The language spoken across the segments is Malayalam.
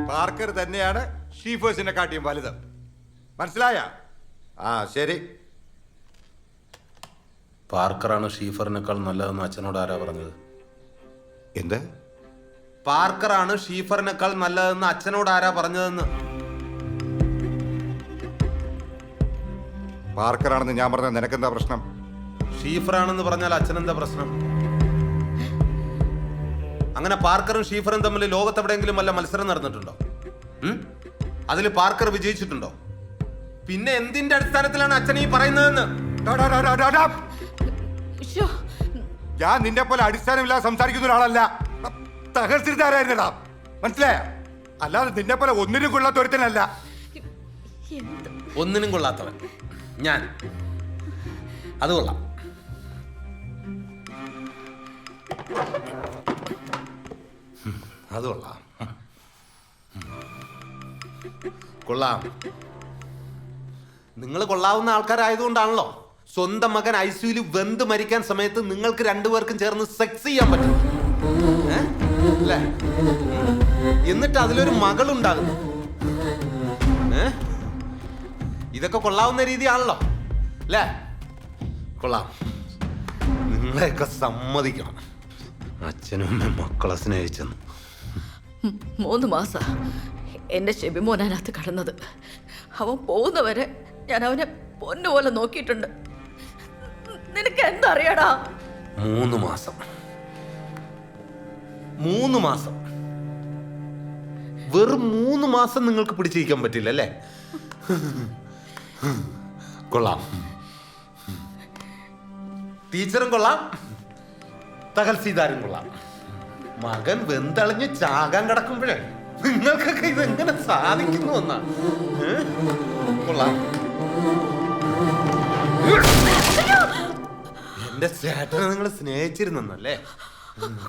പാർക്കർ തന്നെയാണ് ഷീഫേഴ്സിനെ കാട്ടിയും വലുത്. മനസ്സിലായ? ആ ശരി. പാർക്കറാണ് ഷീഫറിനേക്കാൾ നല്ലതെന്ന് അച്ഛനോട് ആരാ പറഞ്ഞത്? എന്ത്? പാർക്കറാണ് ഷീഫറിനേക്കാൾ നല്ലതെന്ന് അച്ഛനോട് ആരാ പറഞ്ഞതെന്ന്? പാർക്കറാണെന്ന് ഞാൻ പറഞ്ഞ നിനക്കെന്താ പ്രശ്നം? ഷീഫറാണെന്ന് പറഞ്ഞാൽ അച്ഛനെന്താ പ്രശ്നം? അങ്ങനെ പാർക്കറും ഷീഫറും തമ്മിൽ ലോകത്തെവിടെയെങ്കിലും വല്ല മത്സരം നടന്നിട്ടുണ്ടോ? അതിൽ പാർക്കർ വിജയിച്ചിട്ടുണ്ടോ? പിന്നെ എന്തിന്റെ അടിസ്ഥാനത്തിലാണ് അച്ഛൻ ഈ പറയുന്നതെന്ന്? ഞാൻ നിന്നെ പോലെ അടിസ്ഥാനമില്ലാതെ സംസാരിക്കുന്ന ഒരാളല്ല. തഹസിൽദാരായിരുന്നടാ, മനസ്സിലായ? അല്ലാതെ നിന്നെ പോലെ ഒന്നിനും കൊള്ളാത്ത ഒരുത്തനല്ല. ഒന്നിനും കൊള്ളാത്തവൻ ഞാൻ? അത് കൊള്ളാം. അത് കൊള്ളാം. കൊള്ളാം. നിങ്ങൾ കൊള്ളാവുന്ന ആൾക്കാരായതുകൊണ്ടാണല്ലോ സ്വന്തം മകൻ ഐസിയുയിൽ വെന്ത് മരിക്കാൻ സമയത്ത് നിങ്ങൾക്ക് രണ്ടുപേർക്കും ചേർന്ന് സെക്സ് ചെയ്യാൻ പറ്റും അല്ലേ? എന്നിട്ട് അതിലൊരു മകളുണ്ടാകുന്നു. ഇതൊക്കെ കൊള്ളാവുന്ന രീതിയാണല്ലോ അല്ലേ? കൊള്ളാം. നിങ്ങളെയൊക്കെ സമ്മതിക്കണം. അച്ഛനും അമ്മയും മക്കളെ സ്നേഹിച്ചെന്ന്. 3 മാസം എന്റെ ഷെബിമോനകത്ത് കടന്നത്. അവൻ പോകുന്നവരെ ഞാൻ അവനെ പൊന്നുപോലെ നോക്കിയിട്ടുണ്ട്. നിനക്ക് എന്തറിയടാ? 3 മാസം 3 മാസം വെറും 3 മാസം നിങ്ങൾക്ക് പിടിച്ചിരിക്കാൻ പറ്റില്ല അല്ലേ? കൊള്ളാം. ടീച്ചറും കൊള്ളാം, തഹസിൽദാരും കൊള്ളാം. മകൻ വെന്തളിഞ്ഞ് ചാകാൻ കിടക്കുമ്പോഴേ നിങ്ങൾക്കൊക്കെ ഇതെങ്ങനെ സാധിക്കുന്നു എന്നാ? കൊള്ളാം. എന്റെ ചേട്ടനെ നിങ്ങൾ സ്നേഹിച്ചിരുന്നല്ലേ?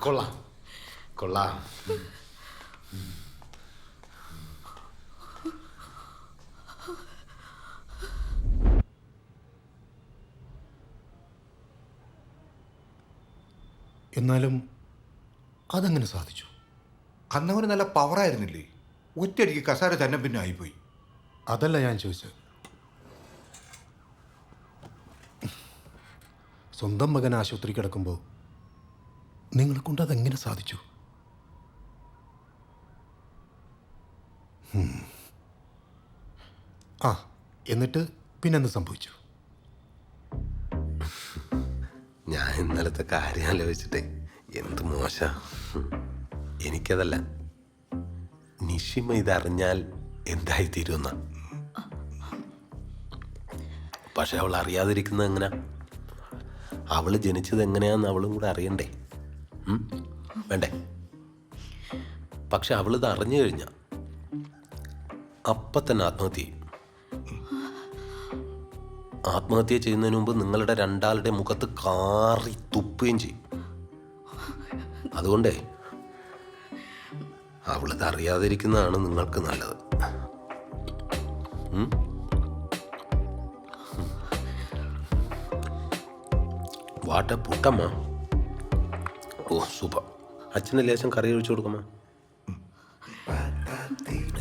കൊള്ളാം കൊള്ളാം. എന്നാലും അതെങ്ങനെ സാധിച്ചു? അന്നവന് നല്ല പവറായിരുന്നില്ലേ? ഒറ്റയടിക്ക് കസാര തന്നെ പിന്നെ ആയിപ്പോയി. അതല്ല ഞാൻ ചോദിച്ചത്. സ്വന്തം മകൻ ആശുപത്രി കിടക്കുമ്പോൾ നിങ്ങളെ കൊണ്ട് അതെങ്ങനെ സാധിച്ചു? ആ, എന്നിട്ട് പിന്നെന്ത് സംഭവിച്ചു? ഞാൻ ഇന്നലത്തെ കാര്യം ആലോചിച്ചിട്ടേ എന്ത് മോശ. എനിക്കതല്ല, നിഷിമ ഇതറിഞ്ഞാൽ എന്തായിത്തീരുമെന്ന. പക്ഷെ അവൾ അറിയാതിരിക്കുന്നത് എങ്ങനെയാ? അവള് ജനിച്ചത് എങ്ങനെയാന്ന് അവളും കൂടെ അറിയണ്ടേ? വേണ്ടേ? പക്ഷെ അവളിത് അറിഞ്ഞു കഴിഞ്ഞ അപ്പം തന്നെ ആത്മഹത്യ ചെയ്യും. ആത്മഹത്യ ചെയ്യുന്നതിന് മുമ്പ് നിങ്ങളുടെ രണ്ടാളുടെ മുഖത്ത് കാറി തുപ്പുകയും ചെയ്യും. അതുകൊണ്ടേ അവളിത് അറിയാതിരിക്കുന്നതാണ് നിങ്ങൾക്ക് നല്ലത്. വാട്ട പുട്ടമ്മ. ഓ സൂപ്പർ. അച്ഛന് ലേശം കറി ഒഴിച്ചു കൊടുക്കമ്മ.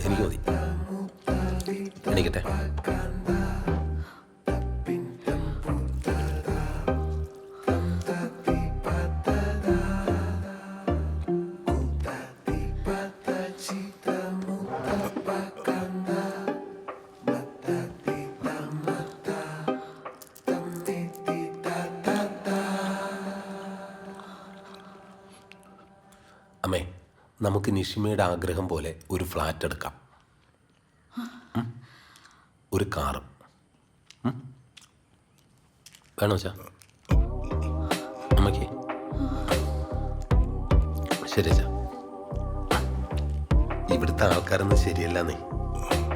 എനിക്ക് മതി. എണീക്കട്ടെ. അമ്മേ, നമുക്ക് നിഷിമയുടെ ആഗ്രഹം പോലെ ഒരു ഫ്ലാറ്റ് എടുക്കാം. ഒരു കാറ് വേണോ ചാ? അമ്മയ്ക്ക് ശരി ചാ. ഇവിടുത്തെ ആൾക്കാരൊന്നും ശരിയല്ലെന്നേ,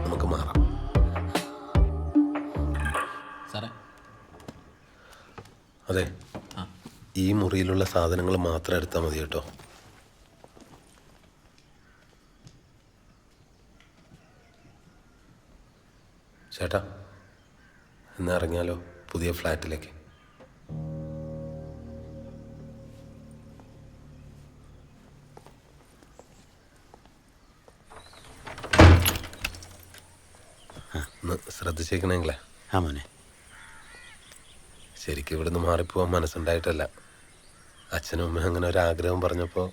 നമുക്ക് മാറാം. സാറേ, അതെ, ഈ മുറിയിലുള്ള സാധനങ്ങൾ മാത്രം എടുത്താൽ മതി കേട്ടോ. ചേട്ടാ, എന്നാ ഇറങ്ങിയാലോ പുതിയ ഫ്ലാറ്റിലേക്ക്? ഒന്ന് ശ്രദ്ധിച്ചേക്കണെങ്കിലേ. ആ മോനെ. ശരിക്കും ഇവിടുന്ന് മാറിപ്പോവാൻ മനസ്സുണ്ടായിട്ടല്ല. അച്ഛനും അമ്മയും അങ്ങനെ ഒരു ആഗ്രഹം പറഞ്ഞപ്പോൾ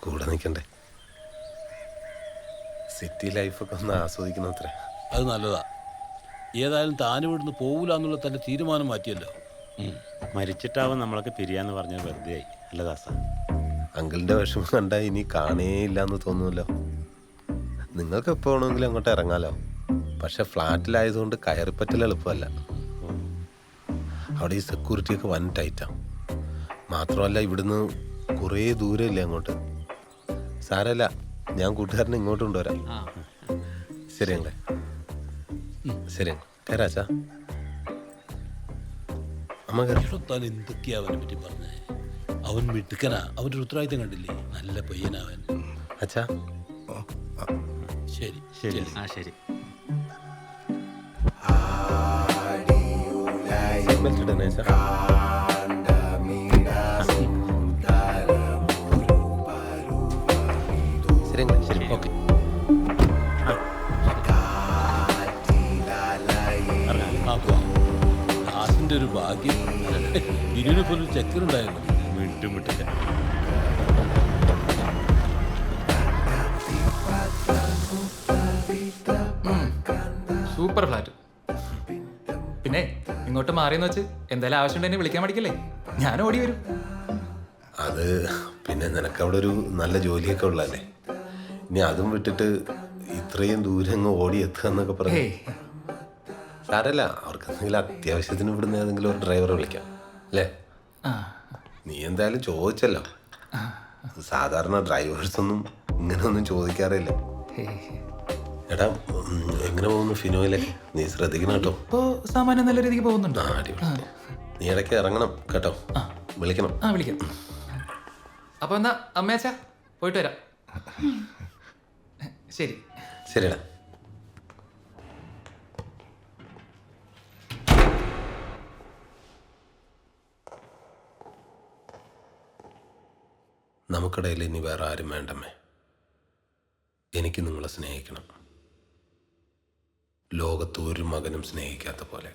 കൂടെ നിൽക്കണ്ടേ. സിറ്റി ലൈഫൊക്കെ ഒന്ന് ആസ്വദിക്കണം അത്രേ. അത് നല്ലതാ. ഏതായാലും താനും ഇവിടുന്ന് പോകില്ല എന്നുള്ള തൻ്റെ തീരുമാനം മാറ്റിയല്ലോ. മരിച്ചിട്ടാവും നമ്മളൊക്കെ പിരിയാന്ന് പറഞ്ഞത് വെറുതെ ആയി അല്ല ദാസ? അങ്കിളിൻ്റെ വിഷമം കണ്ടാൽ ഇനി കാണേയില്ല എന്ന് തോന്നുമല്ലോ. നിങ്ങൾക്ക് എപ്പോൾ വേണമെങ്കിലും അങ്ങോട്ട് ഇറങ്ങാലോ. പക്ഷെ ഫ്ലാറ്റിലായതുകൊണ്ട് കയറിപ്പറ്റൽ എളുപ്പമല്ല. അവിടെ ഈ സെക്യൂരിറ്റിയൊക്കെ വൻ ടൈറ്റാണ്. മാത്രമല്ല ഇവിടുന്ന് കുറേ ദൂരമില്ലേ അങ്ങോട്ട്. സാരല്ല, ഞാൻ കൂട്ടുകാരനെ ഇങ്ങോട്ട് കൊണ്ടുവരാം. ശരിയങ്ങളെ, ശരി കയറാച്ചാ. അമ്മ കയറി. താൻ എന്തൊക്കെയാ അവനെ പറ്റി പറഞ്ഞേ? അവൻ മിടുക്കനാ. അവൻ്റെ ഒരു ഉത്തരവാദിത്തം കണ്ടില്ലേ? നല്ല പയ്യനാവൻ. അച്ഛാ ശരി ശരി. ആ ശരി. ബെൽറ്റ് ഇടണേ അച്ഛാ. ശരിയങ്ങളെ, ശരി ഓക്കെ. ദാസിൻ്റെ ഒരു ഭാഗ്യം. ഇരുവിനെ പോലും ചെക്കറുണ്ടായിരുന്നു. മിട്ടും മിട്ടില്ല. Super flat. പിന്നെ ഇങ്ങോട്ട് മാറിയെന്ന് വെച്ച് എന്തായാലും ആവശ്യമുണ്ടെന്നെ വിളിക്കാൻ പഠിക്കല്ലേ, ഞാൻ ഓടി വരും. അത് പിന്നെ നിനക്കവിടെ ഒരു നല്ല ജോലിയൊക്കെ ഉള്ളതല്ലേ. ഇനി അതും വിട്ടിട്ട് ഇത്രയും ദൂരം അങ്ങ് ഓടി എത്തുക എന്നൊക്കെ പറഞ്ഞു. സാരല്ല, അവർക്ക് എന്തെങ്കിലും അത്യാവശ്യത്തിന് ഇവിടുന്ന് ഏതെങ്കിലും ഒരു ഡ്രൈവറെ വിളിക്കാം അല്ലേ? നീ എന്തായാലും ചോദിച്ചല്ലോ. സാധാരണ ഡ്രൈവേഴ്സൊന്നും ഇങ്ങനെയൊന്നും ചോദിക്കാറില്ല. എടാ, എങ്ങനെ പോകുന്നു ഫിനോയിലേക്ക്? നീ ശ്രദ്ധിക്കണം കേട്ടോ. ഇപ്പോ സാമാന്യം നല്ല രീതിക്ക് പോകുന്നുണ്ട്. അടിപൊളി. നീ ഇടയ്ക്ക് ഇറങ്ങണം കേട്ടോ, വിളിക്കണം. വിളിക്കാം. അപ്പൊ എന്നാ അമ്മേച്ചാ പോയിട്ട് വരാം. ശരി. ശരിടാ. നമുക്കിടയിൽ ഇനി വേറെ ആരും വേണ്ടമ്മേ. എനിക്ക് നിങ്ങളെ സ്നേഹിക്കണം. ലോകത്ത് ഒരു മകനും സ്നേഹിക്കാത്ത പോലെ.